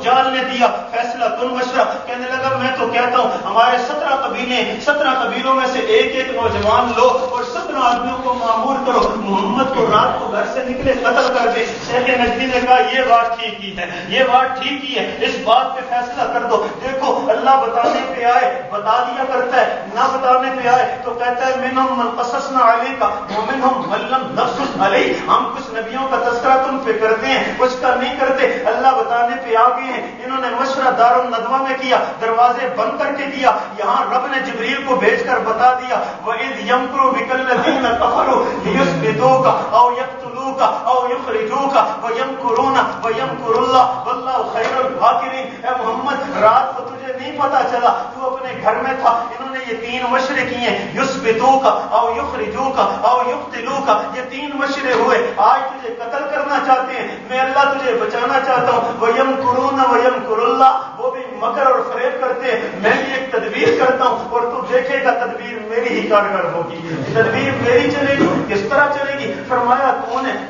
جال نے دیا فیصلہ کن مشورہ، کہنے لگا میں تو کہتا ہوں ہمارے 17 قبیلے، 17 قبیلوں میں سے ایک ایک نوجوان لو اور 17 آدمیوں کو معمور کرو، محمد کو رات کو گھر سے نکلے قتل کر دے۔ شیخ نجدی نے کہا یہ بات ٹھیک ہی ہے، یہ بات ٹھیک ہی ہے، اس بات پہ فیصلہ کر دو۔ دیکھو اللہ بتانے پہ آئے بتا دیا کرتا ہے، نہ بتانے پہ آئے تو کہتا ہے منہم من قصصنا علیک ومنہم من لم نقصص علیک، ہم کچھ نبیوں کا تذکرہ تم پہ کرتے ہیں، کچھ کا نہیں کرتے۔ اللہ بتانے پہ آ گئے ہیں، انہوں نے مشورہ دار الندوہ میں کیا، دروازے بند کر کے کیا، یہاں رب نے جبریل کو بھیج کر بتا دیا وَإِذْ يَمْكُرُ بِكَ الَّذِينَ كَفَرُوا لِيُثْبِتُوكَ أَوْ يَقْتُلُوكَ أَوْ يُخْرِجُوكَ وَيَمْكُرُونَ وَيَمْكُرُ اللَّهُ وَاللَّهُ خَيْرُ الْمَاكِرِينَ۔ اے محمد رات کو تجھے نہیں پتا چلا، تو اپنے گھر میں تھا، انہوں نے یہ 3 مشورے کیے ہیں، یثبتوک او یخرجوک او یقتلوک، یہ 3 مشورے ہوئے، آج تجھے قتل کرنا چاہتے ہیں، میں اللہ تجھے بچانا چاہتا ہوں، وَيَمْكُرُونَ وَيَمْكُرُ اللَّهُ، وہ بھی مکر اور فریب کرتے ہیں، میں بھی ایک تدبیر کرتا ہوں اور تو دیکھے گا تدبیر میری ہی کارگر ہوگی، تدبیر میری چلے گی۔ کس طرح چلے گی؟ فرمایا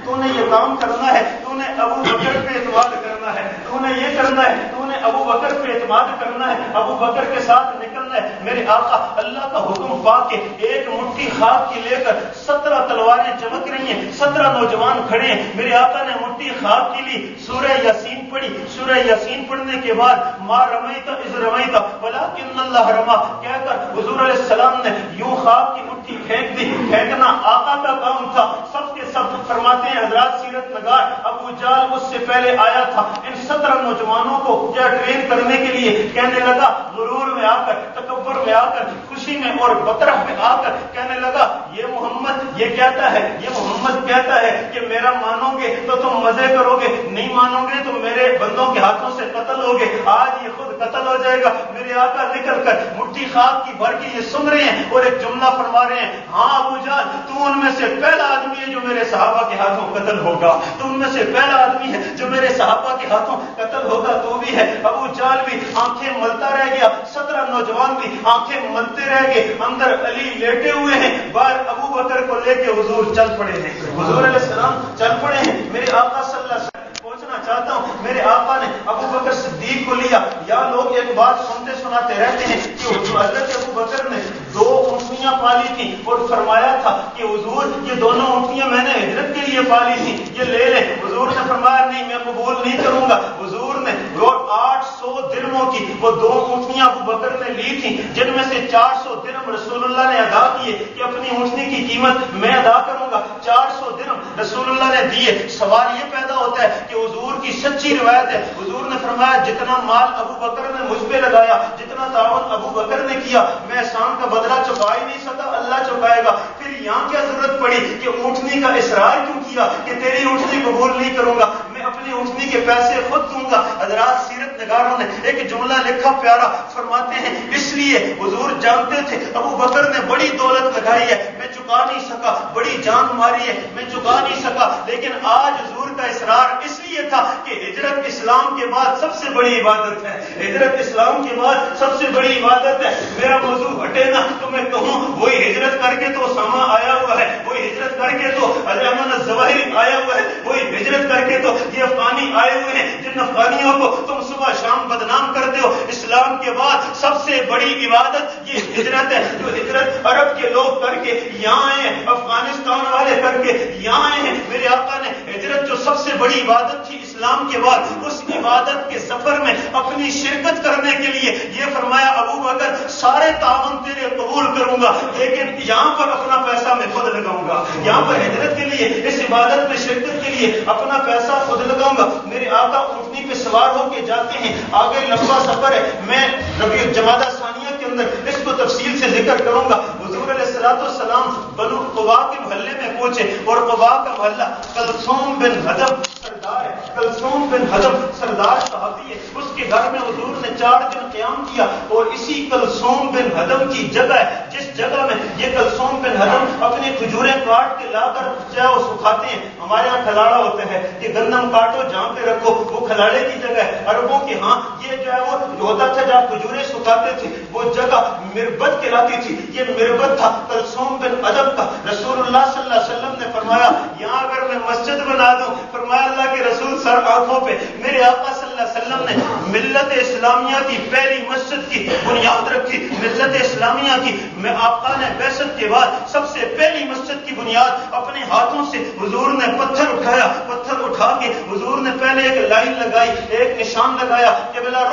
تو نے یہ کام کرنا ہے، تو نے ابو بکر پہ اعتماد کرنا ہے، تو نے یہ کرنا ہے، تو نے ابو بکر پہ اعتماد کرنا ہے، ابو بکر کے ساتھ نکلنا ہے۔ میرے آقا اللہ کا حکم پا کے ایک مٹھی خاک کی لے کر 17 تلواریں چمک رہی ہیں، 17 نوجوان کھڑے ہیں، میرے آقا نے مٹھی خاک کی لی، سورہ یاسین پڑھی، سورہ یاسین پڑھنے کے بعد ما رمیت اذ رمیت ولکن اللہ رما کہہ کر حضور علیہ السلام نے یوں خاک کی مٹھی پھینک دی۔ پھینکنا آقا کا کام تھا، سب کے سب فرماتے ہیں حضرات سیرت نگار، ابو جہل اس سے پہلے آیا تھا ان 17 نوجوانوں کو کیا ٹرین کرنے کے لیے، کہنے لگا غرور میں آ کر، تکبر میں آ کر، خوشی میں اور بطرح میں آ کر کہنے لگا یہ محمد یہ کہتا ہے، یہ محمد کہتا ہے کہ میرا مانو گے تو تم مزے کرو گے، نہیں مانو گے تو میرے بندوں کے ہاتھوں سے قتل ہوگے، آج یہ خود قتل ہو جائے گا۔ میرے آقا نکل کر مٹھی خاک کی بھر کے یہ سن رہے ہیں اور ایک جملہ فرما رہے ہیں، ہاں ابو جہل تو ان میں سے پہلا آدمی ہے جو میرے صحابہ کے ہاتھوں قتل ہوگا، تو ان میں سے پہلا آدمی ہے جو میرے صحابہ کے ہاتھوں قتل ہوگا، تو بھی ہے۔ ابو جہل بھی آنکھیں ملتا رہ گیا، 17 نوجوان بھی آنکھیں ملتے رہ گئے، اندر علی لیٹے ہوئے ہیں، باہر ابو بکر کو لے کے حضور چل پڑے ہیں، حضور علیہ السلام چل پڑے ہیں۔ میرے آقا صلی اللہ علیہ وسلم پہنچنا چاہتا ہوں، میرے آقا نے ابو بکر صدیق کو لیا۔ یا لوگ ایک بات سنتے سناتے رہتے ہیں کہ حضرت ابو بکر نے 2 اونٹنیاں پالی تھیں اور فرمایا تھا کہ حضور یہ دونوں اونٹنیاں میں نے ہجرت کے لیے پالی تھیں، یہ لے لیں۔ حضور نے فرمایا نہیں میں قبول نہیں کروں گا۔ حضور نے 800 درہموں کی وہ 2 اونٹنیاں ابو بکر نے لی تھیں، جن میں سے 400 درہم رسول اللہ نے ادا کیے کہ اپنی اونٹنی کی قیمت میں ادا کروں گا، 400 درہم رسول اللہ نے دیے۔ سوال یہ پیدا ہوتا ہے کہ حضور کی سچی روایت ہے، حضور نے فرمایا جتنا مال ابو بکر نے مجھ پہ لگایا، جتنا تعاون ابو بکر نے کیا، میں احسان کا بدلہ چکا ہی نہیں سکا، اللہ چکائے گا۔ پھر یہاں کیا ضرورت پڑی کہ اونٹنی کا اصرار کیوں کیا کہ تیری اونٹنی قبول نہیں کروں گا، میں اپنی اونٹنی کے پیسے خود دوں گا۔ حضرات سیرت نگاروں نے ایک جملہ لکھا پیارا، فرماتے ہیں اس لیے حضور جانتے تھے ابو بکر نے بڑی دولت لگائی ہے، میں چکا نہیں سکا، بڑی جان ماری ہے، میں چکا نہیں سکا، لیکن آج حضور کا اصرار اس لیے تھا کہ ہجرت اسلام کے بعد سب سے بڑی عبادت ہے، ہجرت اسلام کے بعد سب سے بڑی عبادت ہے۔ میرا موضوع ہٹے نا تو میں کہوں وہی ہجرت کر کے تو اسامہ آیا ہوا ہے، وہی ہجرت کر کے تو ایمن الظواہری آیا ہوا ہے، وہی ہجرت کر کے تو یہ افغانی آئے ہوئے ہیں جن افغانیوں کو تم صبح شام بدنام کرتے ہو۔ اسلام کے بعد سب سے بڑی عبادت یہ ہجرت ہے، جو ہجرت عرب کے لوگ کر کے یہاں آئے ہیں، افغانستان والے کر کے یہاں آئے ہیں۔ میرے آقا نے ہجرت جو سب سے بڑی عبادت تھی اسلام کے بعد، اس عبادت کے سفر میں اپنی شرکت کرنے کے لیے یہ فرمایا ابو بکر سارے تعاون تیرے قبول کروں گا، لیکن یہاں پر اپنا پیسہ میں خود لگاؤں گا، یہاں پر ہجرت کے لیے اس عبادت میں شرکت کے لیے اپنا پیسہ خود لگاؤں گا۔ میرے آقا اونٹنی پہ سوار ہو کے جاتے ہیں، آگے لمبا سفر ہے، میں ربیع جمادہ ثانیہ کے اندر اس کو تفصیل سے ذکر کروں گا۔ حضور علیہ السلام بنو قبا کے محلے میں پہنچے اور قبا کا محلہ کلثوم بن حدب سردار ہے، کلثوم بن حدب سردار صحابی ہے، اس کے گھر میں حضور نے 4 دن قیام کیا اور اسی کلثوم بن حدب کی جگہ ہے جس جگہ میں یہ کلثوم بن حدب اپنی کھجوریں کاٹ کے لا کر چاہے وہ سکھاتے ہیں، ہمارے یہاں کھلاڑا ہوتا ہے کہ گندم کاٹو جہاں پہ رکھو، وہ کھلاڑے کی جگہ ہے، عربوں کے ہاں یہ جو ہے وہ ہوتا تھا جہاں کھجوریں سکھاتے تھے، وہ جگہ مربت کہلاتی تھی، یہ مربت تھا کلثوم بن حدب کا۔ رسول اللہ صلی اللہ علیہ وسلم نے فرمایا یہاں اگر میں مسجد بنا دوں، فرمایا اللہ کے رسول سر آنکھوں پہ، میرے آقا صلی اللہ علیہ وسلم نے ملت اسلامیہ کی پہلی مسجد کی بنیاد رکھی. ملت اسلامیہ کی میں آقا نے بعثت کے بعد سب سے پہلی مسجد کی بنیاد اپنے ہاتھوں سے حضور نے پتھر اٹھایا. پتھر اٹھا کے حضور نے پہلے ایک لائن لگائی, ایک نشان لگایا, قبلہ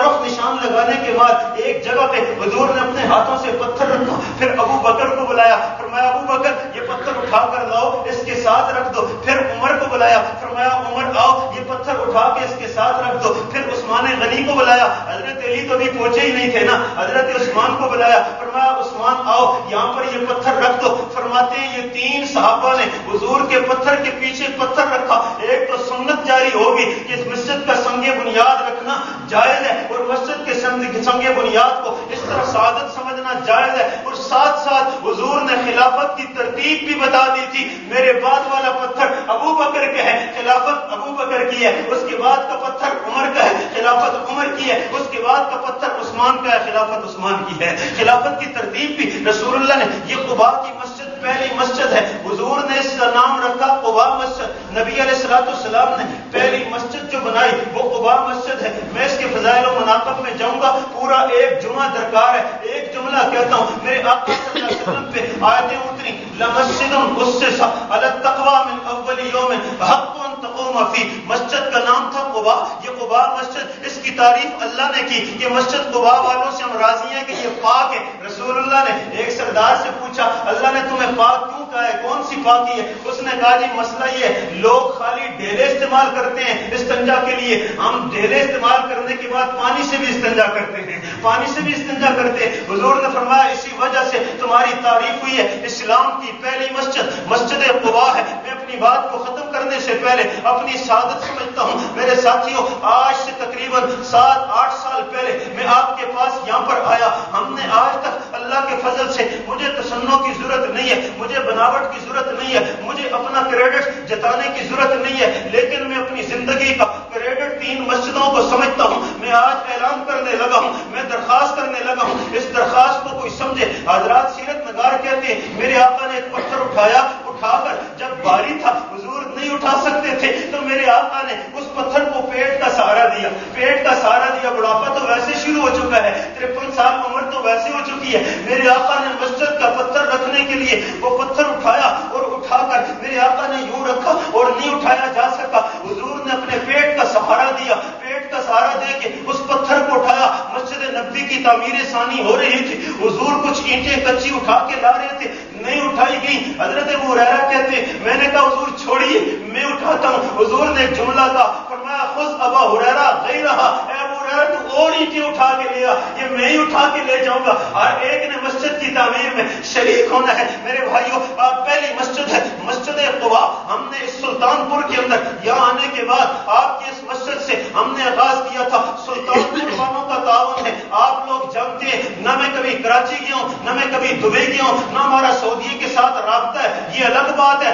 رخ نشان لگانے کے بعد ایک جگہ پہ حضور نے اپنے ہاتھوں سے پتھر رکھا. پھر ابو بکر کو بلایا, فرمایا ابو بکر یہ پتھر اٹھا کر لاؤ, اس کے ساتھ رکھ دو. پھر عمر کو بلایا, فرمایا عمر آؤ یہ پتھر اٹھا کے اس کے ساتھ رکھ دو. پھر عثمان غنی کو بلایا, حضرت علی تو بھی پہنچے ہی نہیں تھے نا, حضرت عثمان کو بلایا, فرمایا عثمان آؤ یہاں پر یہ پتھر رکھ دو. فرماتے ہیں یہ تین صحابہ نے حضور کے پتھر کے پیچھے پتھر رکھا. ایک تو سنت جاری ہوگی کہ اس مسجد کا سنگ بنیاد رکھنا جائز ہے, اور مسجد کے سنگ بنیاد کو اس طرح سعادت سمجھنا جائز ہے, اور ساتھ ساتھ حضور نے خلافت کی ترتیب بھی بتا دی تھی. میرے بعد والا پتھر ابو بکر کا ہے, خلافت ابو بکر کی ہے. اس کے بعد کا پتھر عمر کا ہے, خلافت عمر کی ہے. اس کے بعد کا پتھر عثمان کا ہے, خلافت عثمان کی ہے. خلافت کی ترتیب بھی رسول اللہ نے, یہ قباء کی مسجد پہلی مسجد ہے, حضور نے اس کا نام رکھا قباء مسجد. نبی علیہ الصلوۃ والسلام نے پہلی مسجد جو بنائی وہ قباء مسجد ہے. میں اس کے فضائل و مناقب میں جاؤں گا, پورا ایک جمعہ درکار ہے. ایک جملہ کہتا ہوں, میرے آقا صلی اللہ علیہ وسلم پہ آیتیں اتری, لمسجد اسس علی التقوی من اول یوم حق ان تقوم فیہ. مسجد کا نام تھا قباء. یہ قباء مسجد, اس کی تعریف اللہ نے کی. یہ مسجد قباء والوں سے ہم راضی ہیں کہ یہ پاک ہے. رسول اللہ نے ایک سردار سے پوچھا, اللہ نے تمہیں پاک کیوں کہا ہے, کون سی پاکی ہے؟ اس نے کہا جی مسئلہ یہ ہے, لوگ خالی ڈھیلے استعمال کرتے ہیں استنجا کے لیے, ہم ڈھیلے استعمال کرنے کے بعد پانی سے بھی استنجا کرتے ہیں, پانی سے بھی استنجا کرتے ہیں. حضور نے فرمایا اسی وجہ سے تمہاری تعریف ہوئی ہے. اسلام کی پہلی مسجد مسجد قباء ہے. میں اپنی بات کو ختم کرنے سے پہلے اپنی سعادت سمجھتا ہوں. میرے ساتھیوں, آج سے تقریباً 7-8 سال پہلے میں آپ کے پاس یہاں پر آیا. ہم نے آج تک اللہ کے فضل سے, مجھے تصنع کی ضرورت نہیں ہے, مجھے بناوٹ کی ضرورت نہیں ہے, مجھے اپنا کریڈٹ جتانے کی ضرورت نہیں ہے, لیکن میں اپنی زندگی کا کریڈٹ 3 مسجدوں کو سمجھتا ہوں. میں آج اعلان کرنے لگا ہوں, میں درخواست کرنے لگا ہوں, اس درخواست کو کوئی سمجھے. حضرات سیرت نگار کہتے ہیں میرے آقا نے ایک پتھر اٹھایا, اٹھا کر جب بھاری تھا حضور نہیں اٹھا سکتے تھے, تو میرے آقا نے اس پتھر کو پیٹ کا سہارا دیا. پیٹ کا سہارا دیا. بڑھاپا تو ویسے شروع ہو چکا ہے, 53 سال عمر تو ویسے ہو چکی ہے. میرے آقا نے مسجد کا پتھر رکھنے کے لیے وہ پتھر اٹھایا, اور اٹھا کر میرے آقا نے یوں رکھا اور نہیں اٹھایا جا سکا. حضور نے اپنے پیٹ کا سہارا دیا, پیٹ کا سہارا دے کے اس پتھر کو اٹھایا. مسجد نبوی کی تعمیر ثانی ہو رہی تھی, حضور کچھ اینٹیں کچی اٹھا کے لا رہے تھے, نہیں اٹھائی گئی. حضرت ابو ہریرہ کہتے ہیں میں نے کہا حضور چھوڑیے میں اٹھاتا ہوں. حضور نے ایک جملہ کہا, فرمایا خذ ابا ہریرہ غیرہا, اے ابو ہریرہ تو اور اینٹیں اٹھا کے لیا, یہ میں ہی اٹھا کے لے جاؤں گا. ہر ایک نے مسجد کی تعمیر میں شریک ہونا ہے. میرے بھائیوں, پہلی مسجد ہے مسجد قباء. ہم نے اس سلطان پور کے اندر یہاں آنے کے بعد آپ کی اس مسجد سے ہم نے آغاز کیا تھا. سلطان پور والوں کا تعاون ہے, آپ لوگ جانتے ہیں. نہ میں کبھی کراچی گیا ہوں, نہ میں کبھی دبئی گیا ہوں, نہ ہمارا سعودی کے ساتھ رابطہ ہے, یہ الگ بات ہے.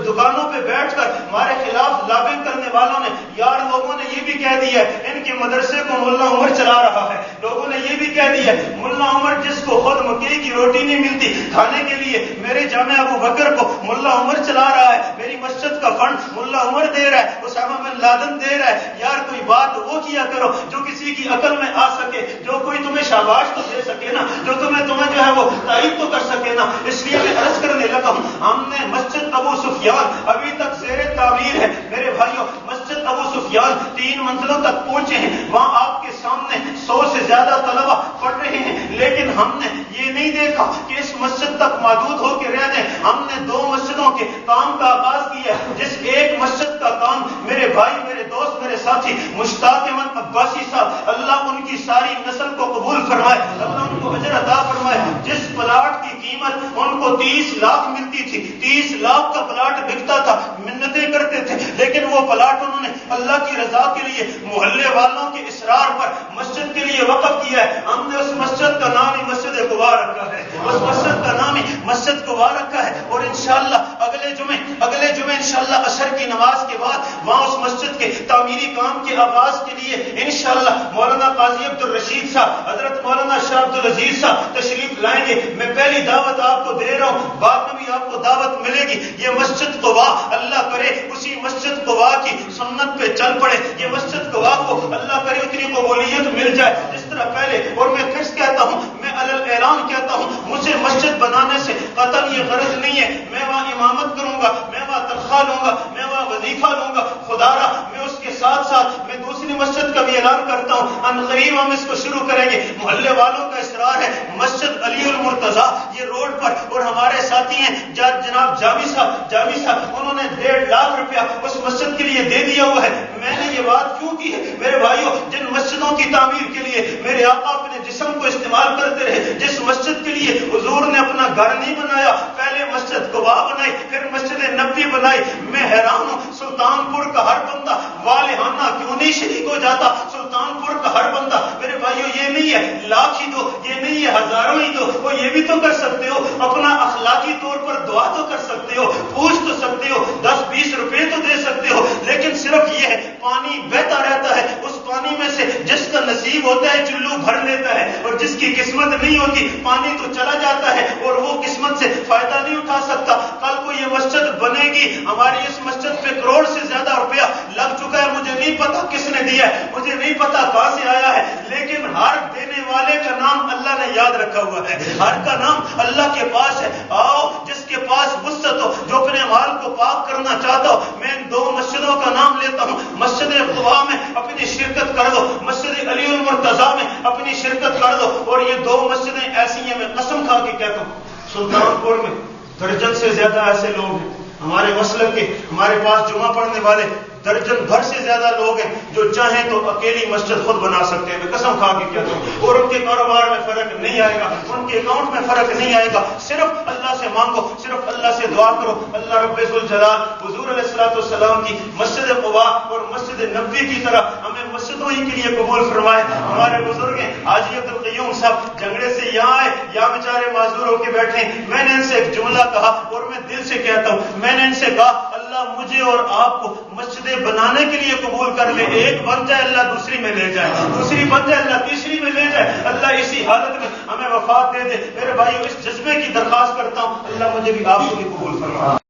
دکانوں پہ بیٹھ کر ہمارے خلاف لابنگ کرنے والوں نے, یار لوگوں نے یہ بھی کہہ دیا ہے ان کے مدرسے کو ملا عمر چلا رہا ہے. لوگوں نے یہ بھی کہہ دیا ہے ملا عمر جس کو خود مکئی کی روٹی نہیں ملتی کھانے کے لیے, میرے جامع ابو بکر کو ملا عمر چلا رہا ہے, میری مسجد کا فنڈ ملا عمر دے رہا ہے, اسامہ بن لادن دے رہا ہے. یار کوئی بات وہ کیا کرو جو کسی کی عقل میں آ سکے, جو کوئی تمہیں شاباش تو دے سکے نا, جو تمہیں جو ہے وہ تعریف تو کر سکے نا. اس لیے میں عرض کرنے لگا ہوں, ہم نے مسجد ابو سفیان ابھی تک زیر تعمیر ہے. میرے بھائیوں, مسجد ابو سفیان 3 منزلوں تک پہنچے ہیں. وہاں آپ کے سامنے 100 سے زیادہ طلبہ پڑھ رہے ہیں, لیکن ہم نے یہ نہیں دیکھا کہ اس مسجد تک محدود ہو کے رہ جائیں. ہم نے 2 مسجدوں کے کام کا آغاز کیا. جس ایک مسجد کا کام میرے بھائی, میرے دوست, میرے ساتھی مشتاق احمد عباسی صاحب, اللہ ان کی ساری نسل کو قبول فرمائے, اللہ ان کو اجر عطا فرمائے. جس پلاٹ کی قیمت ان کو 30 لاکھ ملتی تھی, 30 لاکھ کا پلاٹ بکتا تھا, منتیں کرتے تھے, لیکن وہ پلاٹ انہوں نے اللہ کی رضا کے لیے, محلے والوں کے اسرار پر مسجد کے لیے وقف کیا ہے، ہم نے اس مسجد کا نام ہی مسجد قباء رکھا ہے، اس مسجد کا نام ہی مسجد قباء رکھا ہے، اور انشاءاللہ اگلے جمعے انشاءاللہ عصر کی نماز کے بعد وہاں اس مسجد کے تعمیری کام کے آغاز کے لیے انشاءاللہ مولانا قاضی عبد الرشید صاحب، حضرت مولانا شاہ عبد العزیز صاحب تشریف لائیں گے۔ میں پہلی دعوت آپ کو دے رہا ہوں، بعد میں بھی آپ کو دعوت ملے گی۔ یہ مسجد قباء اللہ کرے اسی مسجد قباء کی سنت پہ چل پڑے، یہ مسجد قباء کو اللہ کرے اتنی قبولیت مل جائے جس طرح پہلے۔ اور میں پھر کہتا ہوں، میں علی اعلان کہتا ہوں، مجھے مسجد بنانے سے قطعاً یہ غرض نہیں ہے میں وہاں امامت کروں گا، میں وہاں تنخواہ لوں گا، میں وہاں وظیفہ لوں گا، خدا را میں اس کے ساتھ ساتھ میں دوسری مسجد کا بھی اعلان کرتا ہوں، ان قریب ہم اس کو شروع کریں گے۔ محلے والوں کا اصرار ہے، مسجد علی المرتضیٰ یہ روڈ پر، اور ہمارے ساتھی ہیں جناب جامی صاحب انہوں نے 1.5 لاکھ روپیہ اس مسجد کے لیے دے دیا ہوا ہے۔ میں نے یہ بات کیوں کی ہے میرے بھائیوں؟ جن مسجدوں کی تعمیر کے لیے میرے آقا اپنے جسم کو استعمال کرتے رہے، جس مسجد کے لیے حضور نے اپنا گھر نہیں بنایا، پہلے مسجد قباء بنائی، پھر مسجد نبوی بنائی، میں حیران ہوں سلطان پور کا ہر بندہ والہانہ کیوں نہیں شریک ہو جاتا؟ سلطان پور کا ہر بندہ میرے بھائیوں یہ نہیں ہے لاکھ ہی دو، یہ نہیں ہے ہزاروں ہی دو، وہ یہ بھی تو کر سکتے ہو، اپنا اخلاقی طور پر دعا تو کر سکتے ہو، پوچھ تو سکتے ہو، 10-20 روپے تو دے سکتے ہو، لیکن صرف یہ ہے پانی بہتا رہتا ہے، اس پانی میں سے جس کا نصیب ہوتا ہے چلو بھر لیتا ہے، اور جس کی قسمت نہیں ہوتی پانی تو چلا جاتا ہے اور وہ قسمت سے فائدہ نہیں اٹھا سکتا۔ کل کو یہ مسجد بنے گی، ہماری اس مسجد پہ کروڑ سے زیادہ روپیہ لگ چکا ہے، مجھے نہیں پتا کس نے دیا ہے، مجھے نہیں پتا کہاں سے آیا ہے، لیکن ہر دینے والے کا نام اللہ نے یاد رکھا ہوا ہے، ہر کا نام اللہ کے پاس ہے۔ آؤ جس کے پاس وسعت ہو، جو اپنے مال کو پاک کرنا چاہتا ہو، میں ان 2 مسجدوں کا نام لیتا ہوں، مسجد قباء میں اپنی شرکت کر دو، مسجد علی المرتضیٰ میں اپنی شرکت کر دو، اور یہ 2 مسجدیں ایسی ہیں میں قسم کھا کے کہتا ہوں سلطان پور میں درجن سے زیادہ ایسے لوگ ہیں ہمارے مسلک کے، ہمارے پاس جمعہ پڑھنے والے درجن بھر سے زیادہ لوگ ہیں جو چاہیں تو اکیلی مسجد خود بنا سکتے ہیں، میں قسم کھا کے کہتا ہوں، اور ان کے کاروبار میں فرق نہیں آئے گا، ان کے اکاؤنٹ میں فرق نہیں آئے گا، صرف اللہ سے مانگو، صرف اللہ سے دعا کرو، اللہ رب ذوالجلال حضور علیہ الصلوۃ والسلام کی مسجد قباء اور مسجد نبوی کی طرح ہمیں مسجدوں ہی کے لیے قبول فرمائے۔ ہمارے بزرگ ہیں حاجی عبد القیوم صاحب جھگڑے سے یہاں آئے، یا بیچارے معذور ہو کے بیٹھے، میں نے ان سے ایک جملہ کہا اور میں دل سے کہتا ہوں، میں نے ان سے کہا اللہ مجھے اور آپ کو مسجدیں بنانے کے لیے قبول کر لے، ایک بن جائے اللہ دوسری میں لے جائے، دوسری بن جائے اللہ تیسری میں لے جائے، اللہ اسی حالت میں ہمیں وفات دے دے۔ میرے بھائیو اس جذبے کی درخواست کرتا ہوں، اللہ مجھے بھی آپ کو بھی قبول فرمائے۔